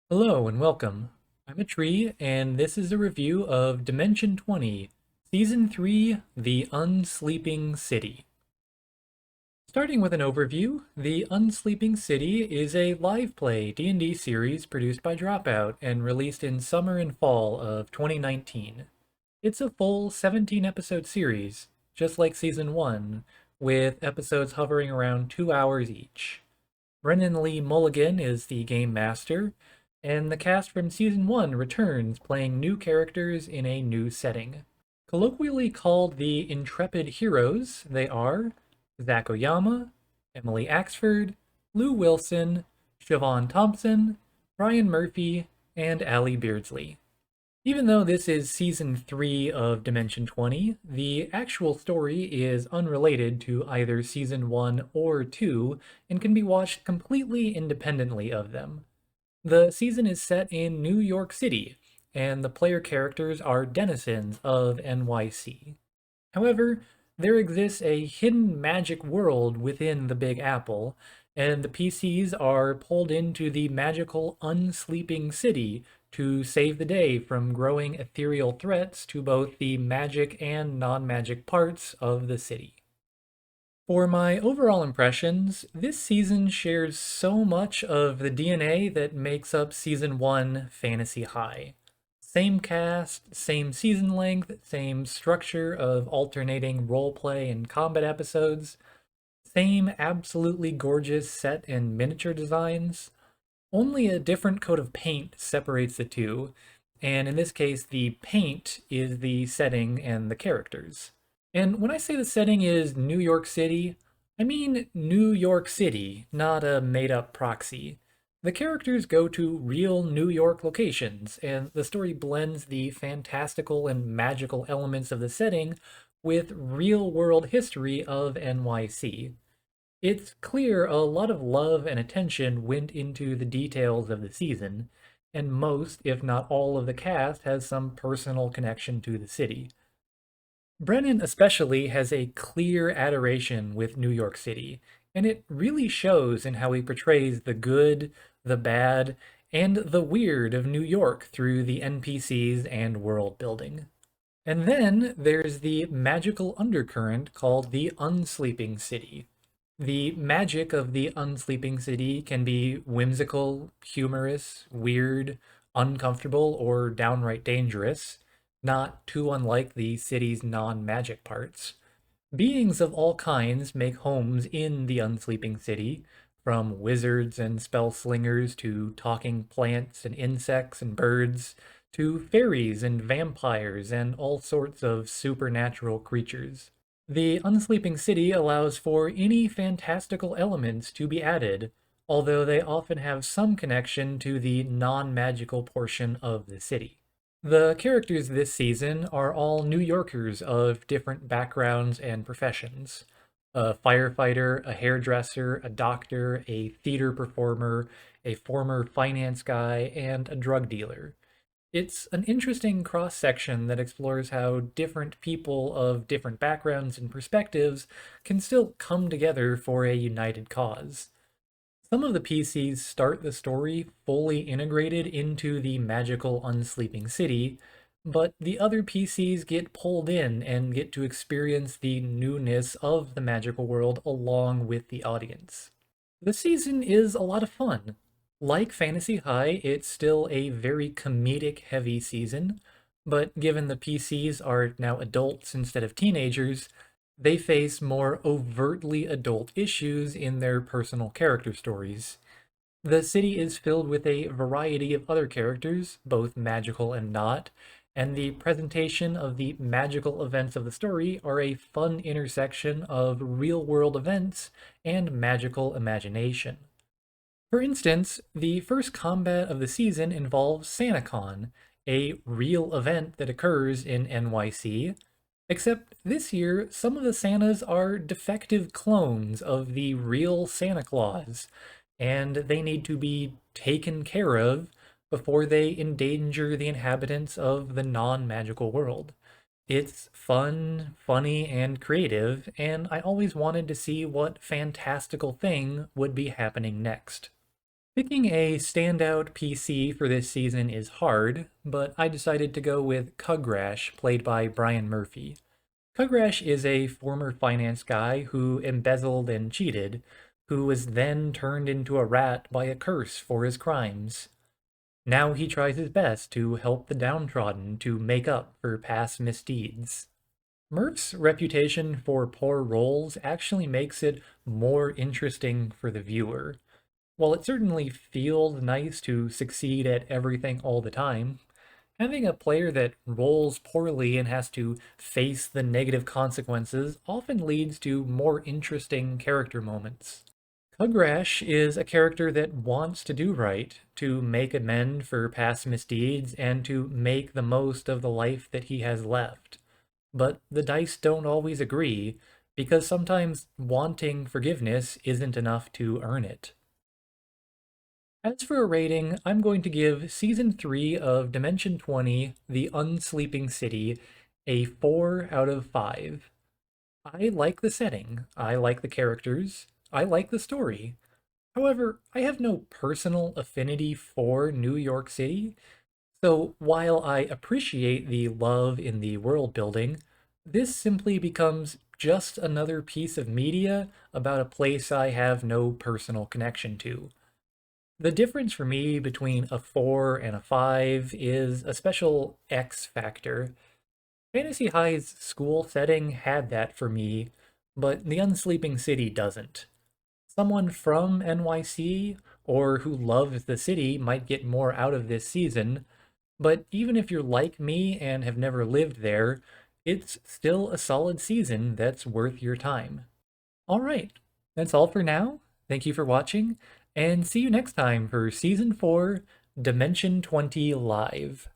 Hello and welcome. I'm a tree, and this is a review of Dimension 20, Season 3, The Unsleeping City. Starting with an overview, The Unsleeping City is a live play D&D series produced by Dropout and released in summer and fall of 2019. It's a full 17-episode series, just like Season 1, with episodes hovering around 2 hours each. Brennan Lee Mulligan is the game master, and the cast from Season 1 returns playing new characters in a new setting. Colloquially called the Intrepid Heroes, they are Zach Oyama, Emily Axford, Lou Wilson, Siobhan Thompson, Brian Murphy, and Allie Beardsley. Even though this is Season 3 of Dimension 20, the actual story is unrelated to either Season 1 or 2 and can be watched completely independently of them. The season is set in New York City, and the player characters are denizens of NYC. However, there exists a hidden magic world within the Big Apple, and the PCs are pulled into the magical Unsleeping City to save the day from growing ethereal threats to both the magic and non-magic parts of the city. For my overall impressions, this season shares so much of the DNA that makes up Season 1 Fantasy High. Same cast, same season length, same structure of alternating roleplay and combat episodes, same absolutely gorgeous set and miniature designs. Only a different coat of paint separates the two, and in this case, the paint is the setting and the characters. And when I say the setting is New York City, I mean New York City, not a made-up proxy. The characters go to real New York locations, and the story blends the fantastical and magical elements of the setting with real-world history of NYC. It's clear a lot of love and attention went into the details of the season, and most, if not all, of the cast has some personal connection to the city. Brennan especially has a clear adoration with New York City, and it really shows in how he portrays the good, the bad, and the weird of New York through the NPCs and world building. And then there's the magical undercurrent called the Unsleeping City. The magic of the Unsleeping City can be whimsical, humorous, weird, uncomfortable, or downright dangerous, not too unlike the city's non-magic parts. Beings of all kinds make homes in the Unsleeping City, from wizards and spell slingers to talking plants and insects and birds, to fairies and vampires and all sorts of supernatural creatures. The Unsleeping City allows for any fantastical elements to be added, although they often have some connection to the non-magical portion of the city. The characters this season are all New Yorkers of different backgrounds and professions. A firefighter, a hairdresser, a doctor, a theater performer, a former finance guy, and a drug dealer. It's an interesting cross-section that explores how different people of different backgrounds and perspectives can still come together for a united cause. Some of the PCs start the story fully integrated into the magical Unsleeping City, but the other PCs get pulled in and get to experience the newness of the magical world along with the audience. The season is a lot of fun. Like Fantasy High, it's still a very comedic heavy season, but given the PCs are now adults instead of teenagers, they face more overtly adult issues in their personal character stories. The city is filled with a variety of other characters, both magical and not, and the presentation of the magical events of the story are a fun intersection of real-world events and magical imagination. For instance, the first combat of the season involves SantaCon, a real event that occurs in NYC, except this year some of the Santas are defective clones of the real Santa Claus, and they need to be taken care of before they endanger the inhabitants of the non-magical world. It's fun, funny, and creative, and I always wanted to see what fantastical thing would be happening next. Picking a standout PC for this season is hard, but I decided to go with Cugrash, played by Brian Murphy. Cugrash is a former finance guy who embezzled and cheated, who was then turned into a rat by a curse for his crimes. Now he tries his best to help the downtrodden to make up for past misdeeds. Murph's reputation for poor roles actually makes it more interesting for the viewer. While it certainly feels nice to succeed at everything all the time, having a player that rolls poorly and has to face the negative consequences often leads to more interesting character moments. Cugrash is a character that wants to do right, to make amend for past misdeeds, and to make the most of the life that he has left. But the dice don't always agree, because sometimes wanting forgiveness isn't enough to earn it. As for a rating, I'm going to give Season 3 of Dimension 20, The Unsleeping City, a 4 out of 5. I like the setting, I like the characters, I like the story. However, I have no personal affinity for New York City, so while I appreciate the love in the world building, this simply becomes just another piece of media about a place I have no personal connection to. The difference for me between a 4 and a 5 is a special X factor. Fantasy High's school setting had that for me, but The Unsleeping City doesn't. Someone from NYC or who loves the city might get more out of this season, but even if you're like me and have never lived there, it's still a solid season that's worth your time. All right, that's all for now. Thank you for watching, and see you next time for Season 4, Dimension 20 Live.